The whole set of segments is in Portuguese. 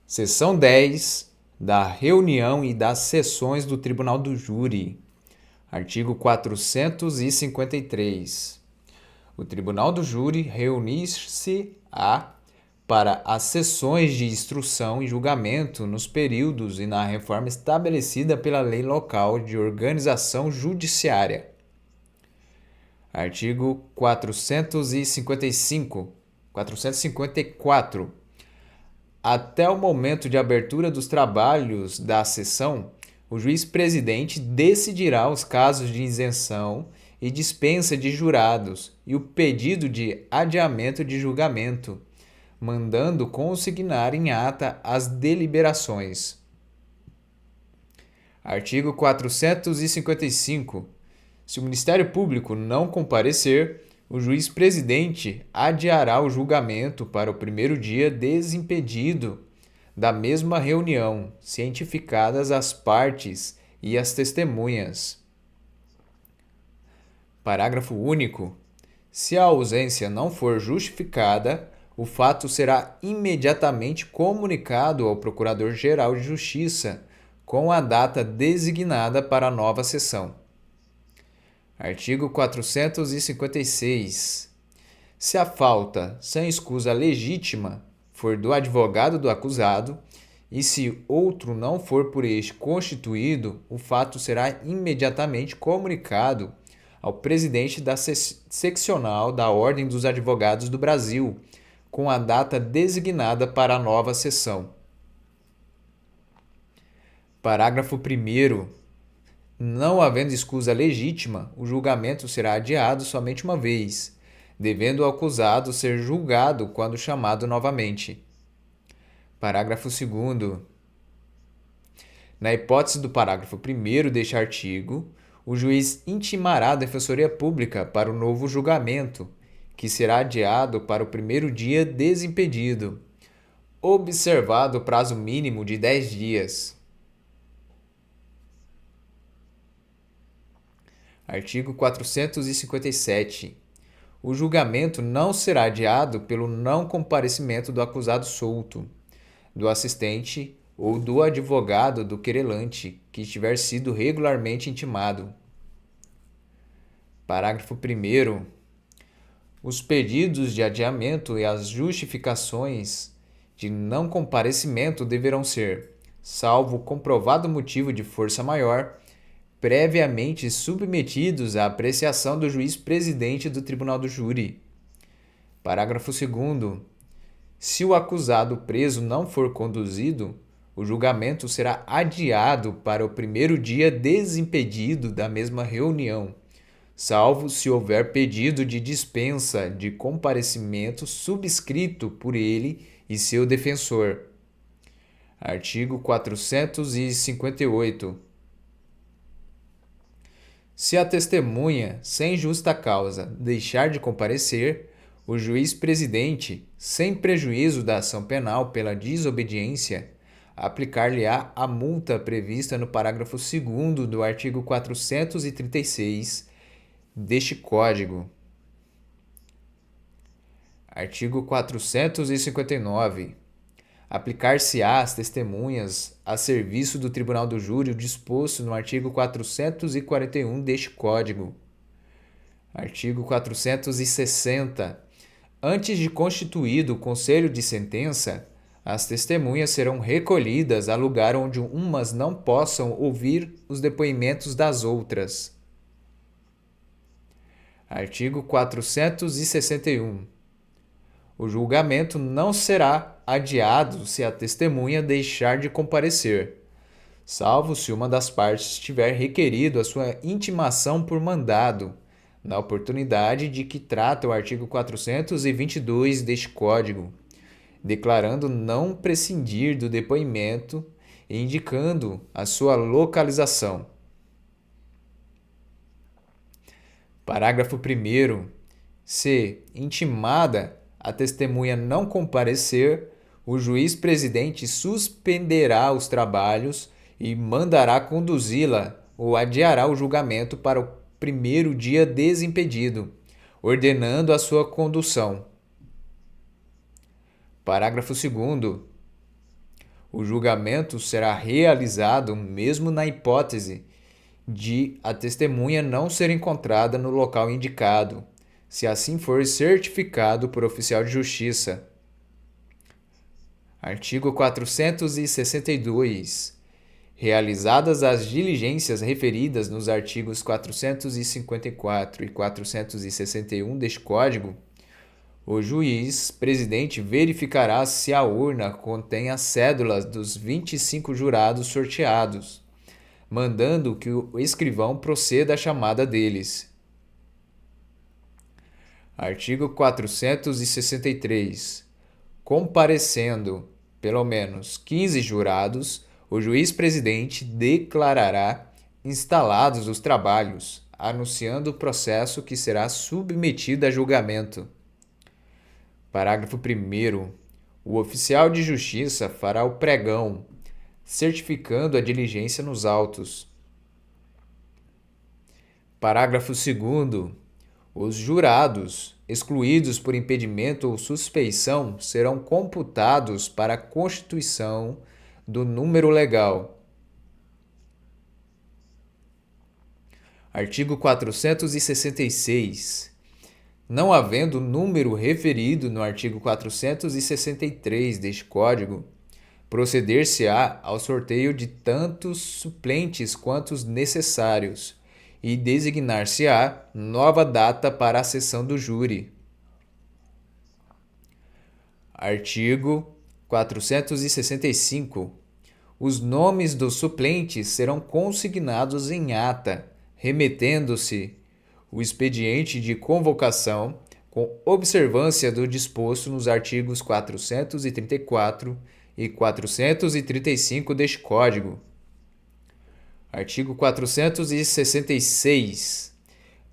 Seção 10 da reunião e das sessões do Tribunal do Júri. Artigo 453. O Tribunal do Júri reunir-se-á para as sessões de instrução e julgamento nos períodos e na reforma estabelecida pela lei local de organização judiciária. Artigo 454. Até o momento de abertura dos trabalhos da sessão, o juiz-presidente decidirá os casos de isenção e dispensa de jurados e o pedido de adiamento de julgamento, mandando consignar em ata as deliberações. Artigo 455. Se o Ministério Público não comparecer, o juiz-presidente adiará o julgamento para o primeiro dia desimpedido da mesma reunião, cientificadas as partes e as testemunhas. Parágrafo único. Se a ausência não for justificada, o fato será imediatamente comunicado ao Procurador-Geral de Justiça, com a data designada para a nova sessão. Artigo 456. Se a falta, sem escusa legítima, for do advogado do acusado, e se outro não for por este constituído, o fato será imediatamente comunicado ao presidente da seccional da Ordem dos Advogados do Brasil, com a data designada para a nova sessão. Parágrafo 1º. Não havendo escusa legítima, o julgamento será adiado somente uma vez, devendo o acusado ser julgado quando chamado novamente. Parágrafo 2º. Na hipótese do parágrafo 1º deste artigo, o juiz intimará a Defensoria Pública para o novo julgamento, que será adiado para o primeiro dia desimpedido, observado o prazo mínimo de 10 dias. Artigo 457. O julgamento não será adiado pelo não comparecimento do acusado solto, do assistente ou do advogado do querelante que tiver sido regularmente intimado. Parágrafo 1º. Os pedidos de adiamento e as justificações de não comparecimento deverão ser, salvo comprovado motivo de força maior, previamente submetidos à apreciação do juiz-presidente do Tribunal do Júri. Parágrafo 2º. Se o acusado preso não for conduzido, o julgamento será adiado para o primeiro dia desimpedido da mesma reunião, salvo se houver pedido de dispensa de comparecimento subscrito por ele e seu defensor. Artigo 458. Se a testemunha, sem justa causa, deixar de comparecer, o juiz-presidente, sem prejuízo da ação penal pela desobediência, aplicar-lhe-á a multa prevista no parágrafo 2º do artigo 436 deste Código. Artigo 459. Aplicar-se-á às testemunhas a serviço do Tribunal do Júri o disposto no artigo 441 deste Código. Artigo 460. Antes de constituído o conselho de sentença, as testemunhas serão recolhidas a lugar onde umas não possam ouvir os depoimentos das outras. Artigo 461. O julgamento não será adiado se a testemunha deixar de comparecer, salvo se uma das partes tiver requerido a sua intimação por mandado, na oportunidade de que trata o artigo 422 deste Código, declarando não prescindir do depoimento e indicando a sua localização. Parágrafo 1º. Se intimada a testemunha não comparecer, o juiz-presidente suspenderá os trabalhos e mandará conduzi-la ou adiará o julgamento para o primeiro dia desimpedido, ordenando a sua condução. Parágrafo 2º. O julgamento será realizado mesmo na hipótese de a testemunha não ser encontrada no local indicado, se assim for certificado por oficial de justiça. Artigo 462. Realizadas as diligências referidas nos artigos 454 e 461 deste Código, o juiz presidente verificará se a urna contém as cédulas dos 25 jurados sorteados, mandando que o escrivão proceda à chamada deles. Artigo 463. Comparecendo pelo menos 15 jurados, o juiz-presidente declarará instalados os trabalhos, anunciando o processo que será submetido a julgamento. Parágrafo 1º. O oficial de justiça fará o pregão, certificando a diligência nos autos. Parágrafo 2º. Os jurados, excluídos por impedimento ou suspeição, serão computados para a constituição do número legal. Artigo 466. Não havendo número referido no artigo 463 deste Código, proceder-se-á ao sorteio de tantos suplentes quantos necessários e designar-se-á nova data para a sessão do júri. Artigo 465. Os nomes dos suplentes serão consignados em ata, remetendo-se o expediente de convocação com observância do disposto nos artigos 434 e 435 deste Código. Artigo 466.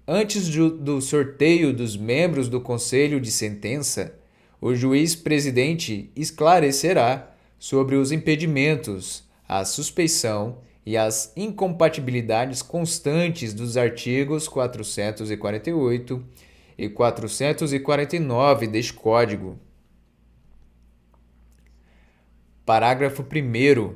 Antes do sorteio dos membros do Conselho de Sentença, o juiz-presidente esclarecerá sobre os impedimentos, a suspeição e as incompatibilidades constantes dos artigos 448 e 449 deste Código. Parágrafo 1º.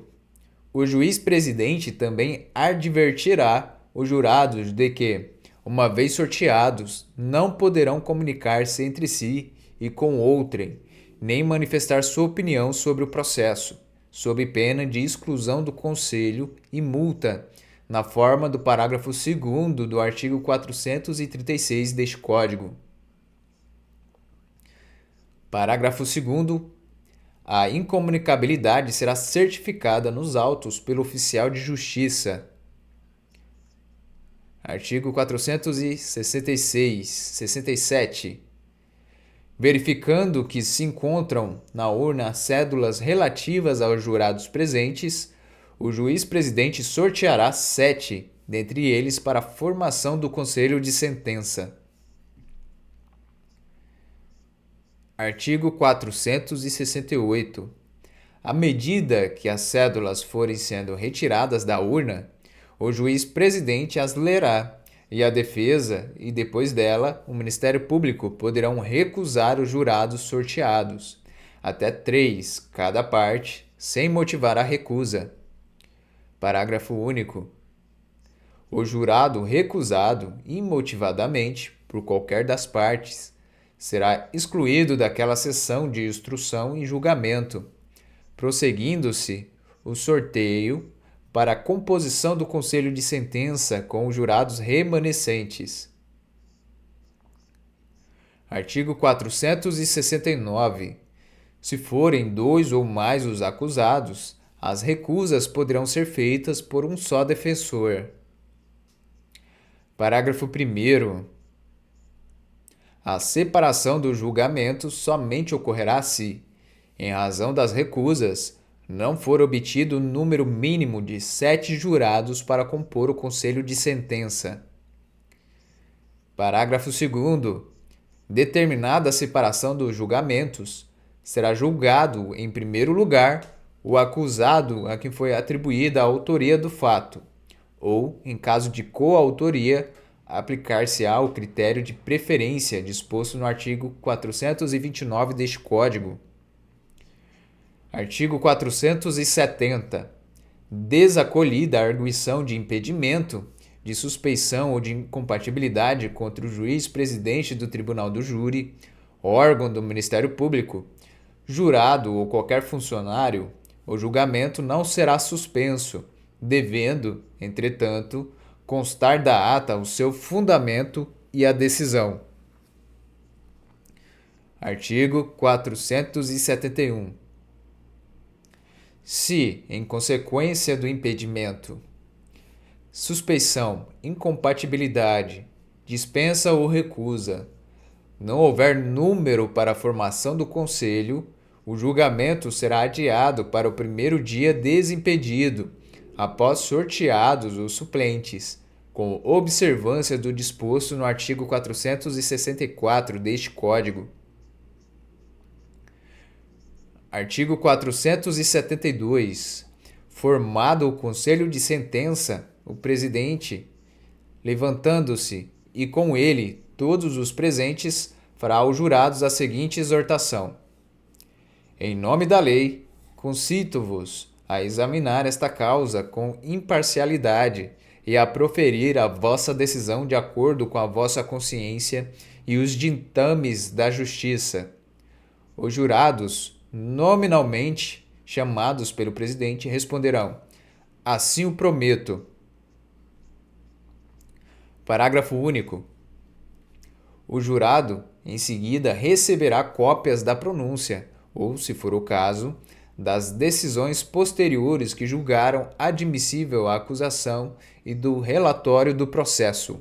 O juiz-presidente também advertirá os jurados de que, uma vez sorteados, não poderão comunicar-se entre si e com outrem, nem manifestar sua opinião sobre o processo, sob pena de exclusão do Conselho e multa, na forma do parágrafo 2º do artigo 436 deste Código. Parágrafo 2º. A incomunicabilidade será certificada nos autos pelo oficial de justiça. Artigo 467. Verificando que se encontram na urna cédulas relativas aos jurados presentes, o juiz-presidente sorteará 7 dentre eles para a formação do conselho de sentença. Artigo 468. À medida que as cédulas forem sendo retiradas da urna, o juiz-presidente as lerá e a defesa e, depois dela, o Ministério Público poderão recusar os jurados sorteados, até 3 cada parte, sem motivar a recusa. Parágrafo único. O jurado recusado imotivadamente por qualquer das partes será excluído daquela sessão de instrução e julgamento, prosseguindo-se o sorteio para a composição do conselho de sentença com os jurados remanescentes. Artigo 469. Se forem 2 ou mais os acusados, as recusas poderão ser feitas por um só defensor. Parágrafo 1º. A separação do julgamento somente ocorrerá se, em razão das recusas, não for obtido o número mínimo de 7 jurados para compor o conselho de sentença. Parágrafo 2º. Determinada a separação dos julgamentos, será julgado, em primeiro lugar, o acusado a quem foi atribuída a autoria do fato, ou, em caso de coautoria, aplicar-se-á o critério de preferência disposto no artigo 429 deste Código. Artigo 470. Desacolhida a arguição de impedimento, de suspeição ou de incompatibilidade contra o juiz-presidente do tribunal do júri, órgão do Ministério Público, jurado ou qualquer funcionário, o julgamento não será suspenso, devendo, entretanto, constar da ata o seu fundamento e a decisão. Artigo 471. Se, em consequência do impedimento, suspeição, incompatibilidade, dispensa ou recusa, não houver número para a formação do conselho, o julgamento será adiado para o primeiro dia desimpedido, após sorteados os suplentes, com observância do disposto no artigo 464 deste Código. Artigo 472. Formado o conselho de sentença, o presidente, levantando-se, e com ele todos os presentes, fará aos jurados a seguinte exortação: em nome da lei, concito-vos a examinar esta causa com imparcialidade e a proferir a vossa decisão de acordo com a vossa consciência e os ditames da justiça. Os jurados, nominalmente chamados pelo presidente, responderão: assim o prometo. Parágrafo único. O jurado, em seguida, receberá cópias da pronúncia, ou, se for o caso, das decisões posteriores que julgaram admissível a acusação e do relatório do processo.